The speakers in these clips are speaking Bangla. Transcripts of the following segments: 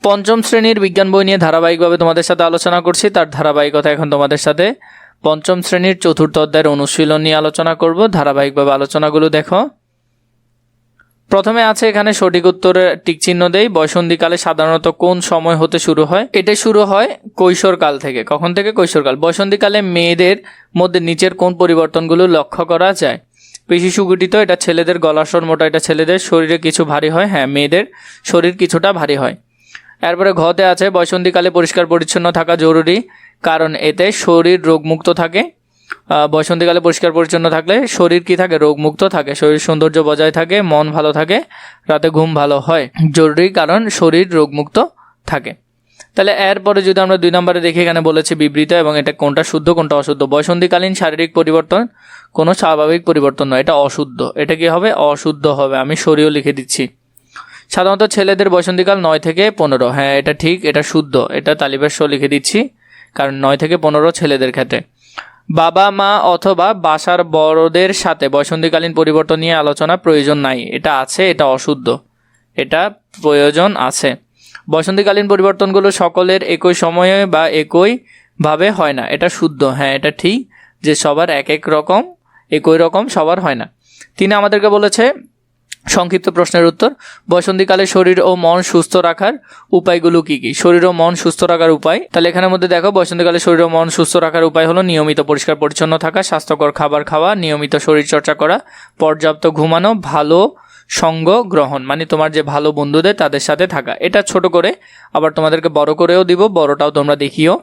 পঞ্চম শ্রেণীর বিজ্ঞান বই নিয়ে ধারাবাহিকভাবে তোমাদের সাথে আলোচনা করছি। তার ধারাবাহিকতা এখন তোমাদের সাথে পঞ্চম শ্রেণীর চতুর্থ অধ্যায়ের অনুশীলন নিয়ে আলোচনা করব। ধারাবাহিকভাবে আলোচনাগুলো দেখো। প্রথমে আছে এখানে সঠিক উত্তরে টিক চিহ্ন দেই। বয়সন্ধিকালে সাধারণত কোন সময় হতে শুরু হয়? এটা শুরু হয় কৈশোরকাল থেকে। কখন থেকে? কৈশোরকাল। বয়সন্ধিকালে মেয়েদের মধ্যে নিচের কোন পরিবর্তনগুলো লক্ষ্য করা যায়? পেশি সুগঠিত, এটা ছেলেদের। গলার স্বর মোটা, এটা ছেলেদের। শরীরে কিছু ভারী হয়, হ্যাঁ মেয়েদের শরীর কিছুটা ভারী হয়। এরপরে ঘতে আছে বয়সন্ধিকালে পরিষ্কার পরিচ্ছন্ন থাকা জরুরি, কারণ এতে শরীর রোগমুক্ত থাকে। বয়সন্ধিকালে পরিষ্কার পরিচ্ছন্ন থাকলে শরীর কি থাকে? রোগমুক্ত থাকে, শরীর সৌন্দর্য বজায় থাকে, মন ভালো থাকে, রাতে ঘুম ভালো হয়। জরুরি কারণ শরীর রোগমুক্ত থাকে। তাহলে এরপরে যদি আমরা 2 নম্বরে দেখি, এখানে বলেছে বিবৃত, এবং এটা কোনটা শুদ্ধ কোনটা অশুদ্ধ। বয়সন্ধিকালীন শারীরিক পরিবর্তন কোনো স্বাভাবিক পরিবর্তন নয়, এটা অশুদ্ধ। এটা কি হবে? অশুদ্ধ হবে। আমি সরিয়েও লিখে দিচ্ছি। সাধারণত ছেলেদের বয়সন্ধিকাল 9 থেকে 15, হ্যাঁ এটা ঠিক, এটা শুদ্ধ। এটা তালিবের শো লিখে দিচ্ছি, কারণ 9 থেকে 15 ছেলেদের ক্ষেত্রে। বাবা মা অথবা বাসার বড়দের সাথে বয়সন্ধিকালীন পরিবর্তন নিয়ে আলোচনা প্রয়োজন নাই, এটা আছে, এটা অশুদ্ধ। এটা প্রয়োজন আছে। বয়সন্ধিকালীন পরিবর্তনগুলো সকলের একই সময়ে বা একইভাবে হয় না, এটা শুদ্ধ। হ্যাঁ এটা ঠিক যে সবার এক রকম, একই রকম সবার হয় না। তিনি আমাদেরকে বলেছে সংক্ষিপ্ত প্রশ্নের উত্তর। বয়সন্ধিকালে শরীর ও মন সুস্থ রাখার উপায়গুলো কি কি? শরীর ও মন সুস্থ রাখার উপায়, তাহলে এখানের মধ্যে দেখো বয়সন্ধিকালে শরীর ও মন সুস্থ রাখার উপায় হলো নিয়মিত পরিষ্কার পরিচ্ছন্ন থাকা, স্বাস্থ্যকর খাবার খাওয়া, নিয়মিত শরীরচর্চা করা, পর্যাপ্ত ঘুমানো, ভালো সঙ্গ গ্রহণ, মানে তোমার যে ভালো বন্ধুদের তাদের সাথে থাকা। এটা ছোট করে আবার তোমাদেরকে বড় করেও দিব, বড়টাও তোমরা দেখিও।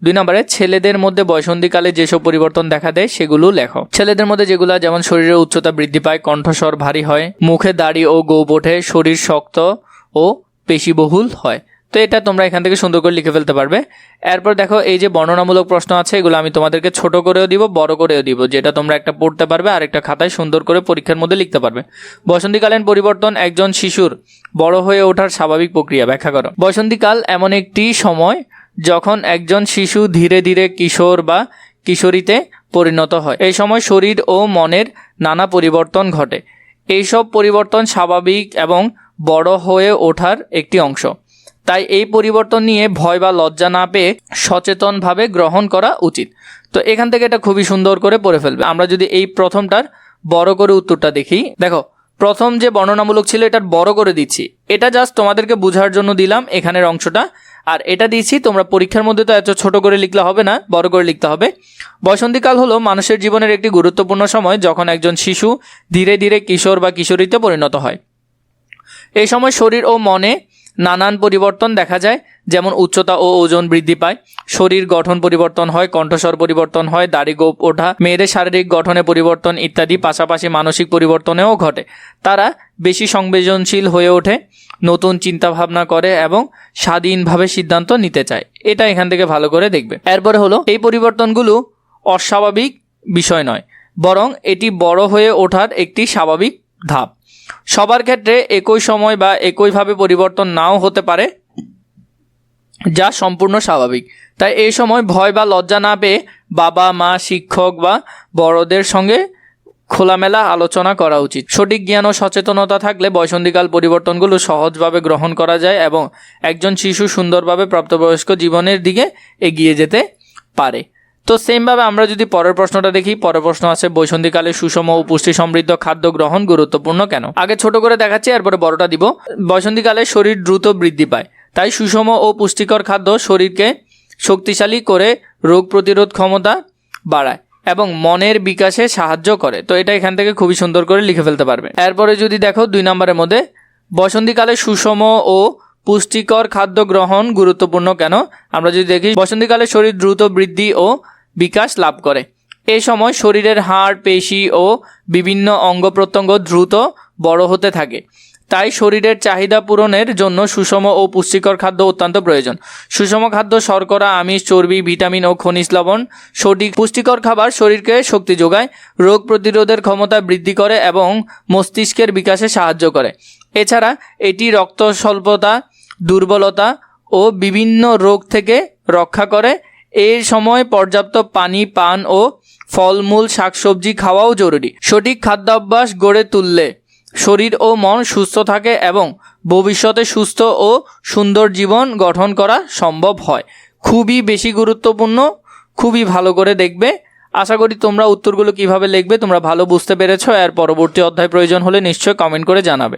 2 নম্বরে ছেলেদের মধ্যে বয়সন্ধিকালে যেসব পরিবর্তন দেখা দেয় সেগুলো লেখো। ছেলেদের মধ্যে যেগুলো, যেমন শরীরের উচ্চতা বৃদ্ধি পায়, কণ্ঠস্বর ভারী হয়, মুখে দাড়ি ও গোঁফ ওঠে, শরীর শক্ত ও পেশিবহুল হয়। তো এটা তোমরা এখান থেকে সুন্দর করে লিখে ফেলতে পারবে। এরপর দেখো এই যে বর্ণনামূলক প্রশ্ন আছে, এগুলো আমি তোমাদেরকে ছোট করেও দিব, বড় করেও দিব, যেটা তোমরা একটা পড়তে পারবে আর একটা খাতায় সুন্দর করে পরীক্ষার মধ্যে লিখতে পারবে। বয়সন্ধিকালীন পরিবর্তন একজন শিশুর বড় হয়ে ওঠার স্বাভাবিক প্রক্রিয়া ব্যাখ্যা করো। বয়সন্ধিকাল এমন একটি সময় যখন একজন শিশু ধীরে ধীরে কিশোর বা কিশোরীতে পরিণত হয়। এই সময় শরীর ও মনের নানা পরিবর্তন ঘটে। এইসব পরিবর্তন স্বাভাবিক এবং বড় হয়ে ওঠার একটি অংশ। তাই এই পরিবর্তন নিয়ে ভয় বা লজ্জা না পেয়ে সচেতনভাবে গ্রহণ করা উচিত। তো এখান থেকে এটা খুবই সুন্দর করে পড়ে ফেলবে। আমরা যদি এই প্রথমটার বড় করে উত্তরটা দেখি, দেখো প্রথম যে বর্ণনামূলক ছিল এটার বড় করে দিচ্ছি, এটা জাস্ট তোমাদেরকে বোঝার জন্য দিলাম এখানের অংশটা। আর এটা দিয়েছি তোমরা পরীক্ষার মধ্যে তো এত ছোট করে লিখলে হবে না, বড় করে লিখতে হবে। বয়সন্ধিকাল হলো মানুষের জীবনের একটি গুরুত্বপূর্ণ সময় যখন একজন শিশু ধীরে ধীরে কিশোর বা কিশোরীতে পরিণত হয়। এই সময় শরীর ও মনে নানান পরিবর্তন দেখা যায়, যেমন উচ্চতা ও ওজন বৃদ্ধি পায়, শরীর গঠন পরিবর্তন হয়, কণ্ঠস্বর পরিবর্তন হয়, দাড়ি গোঁফ ওঠা, মেয়েদের শারীরিক গঠনে পরিবর্তন ইত্যাদি। পাশাপাশি মানসিক পরিবর্তনেও ঘটে। তারা বেশি সংবেদনশীল হয়ে ওঠে, নতুন চিন্তাভাবনা করে এবং স্বাধীনভাবে সিদ্ধান্ত নিতে চায়। এটা এখান থেকে ভালো করে দেখবে। এরপরে হলো এই পরিবর্তনগুলো অস্বাভাবিক বিষয় নয়, বরং এটি বড় হয়ে ওঠার একটি স্বাভাবিক ধাপ। সবার ক্ষেত্রে একই সময় বা একইভাবে পরিবর্তন নাও হতে পারে, যা সম্পূর্ণ স্বাভাবিক। তাই এই সময় ভয় বা লজ্জা না পেয়ে বাবা মা, শিক্ষক বা বড়দের সঙ্গে খোলামেলা আলোচনা করা উচিত। সঠিক জ্ঞান ও সচেতনতা থাকলে বয়সন্ধিকাল পরিবর্তনগুলো সহজভাবে গ্রহণ করা যায় এবং একজন শিশু সুন্দরভাবে প্রাপ্তবয়স্ক জীবনের দিকে এগিয়ে যেতে পারে। তো সেমভাবে আমরা যদি পরের প্রশ্নটা দেখি, পরের প্রশ্ন আছে বয়সন্ধিকালে সুষম ও পুষ্টি সমৃদ্ধ খাদ্য গ্রহণ গুরুত্বপূর্ণ কেন? আগে ছোট করে দেখাচ্ছি, এরপরে বড়টা দিব। বয়সন্ধিকালে শরীর দ্রুত বৃদ্ধি পায়, তাই সুষম ও পুষ্টিকর খাদ্য শরীরকে শক্তিশালী করে, রোগ প্রতিরোধ ক্ষমতা বাড়ায় এবং মনের বিকাশে সাহায্য করে। তো এটা এখান থেকে খুবই সুন্দর করে লিখে ফেলতে পারবে। এরপরে যদি দেখো 2 নম্বরের মধ্যে বয়সন্ধিকালে সুষম ও পুষ্টিকর খাদ্য গ্রহণ গুরুত্বপূর্ণ কেন? আমরা যদি দেখি বয়সন্ধিকালে শরীর দ্রুত বৃদ্ধি ও বিকাশ লাভ করে। এই সময় শরীরের হাড়, পেশি ও বিভিন্ন অঙ্গ প্রত্যঙ্গ দ্রুত বড় হতে থাকে। তাই শরীরের চাহিদা পূরণের জন্য সুষম ও পুষ্টিকর খাদ্য অত্যন্ত প্রয়োজন। সুষম খাদ্য শর্করা, আমিষ, চর্বি, ভিটামিন ও খনিজ লবণ সঠিক পুষ্টিকর খাবার শরীরকে শক্তি যোগায়, রোগ প্রতিরোধের ক্ষমতা বৃদ্ধি করে এবং মস্তিষ্কের বিকাশে সাহায্য করে। এছাড়া এটি রক্ত স্বল্পতা, দুর্বলতা ও বিভিন্ন রোগ থেকে রক্ষা করে। এই সময় পর্যাপ্ত পানি পান ও ফলমূল, শাকসবজি খাওয়াও জরুরি। সঠিক খাদ্যাভ্যাস গড়ে তুললে শরীর ও মন সুস্থ থাকে এবং ভবিষ্যতে সুস্থ ও সুন্দর জীবন গঠন করা সম্ভব হয়? খুবই বেশি গুরুত্বপূর্ণ, খুবই ভালো করে দেখবে। আশা করি তোমরা উত্তরগুলো কিভাবে লিখবে তোমরা ভালো বুঝতে পেরেছো। এর পরবর্তী অধ্যায় প্রয়োজন হলে নিশ্চয়ই কমেন্ট করে জানাবে।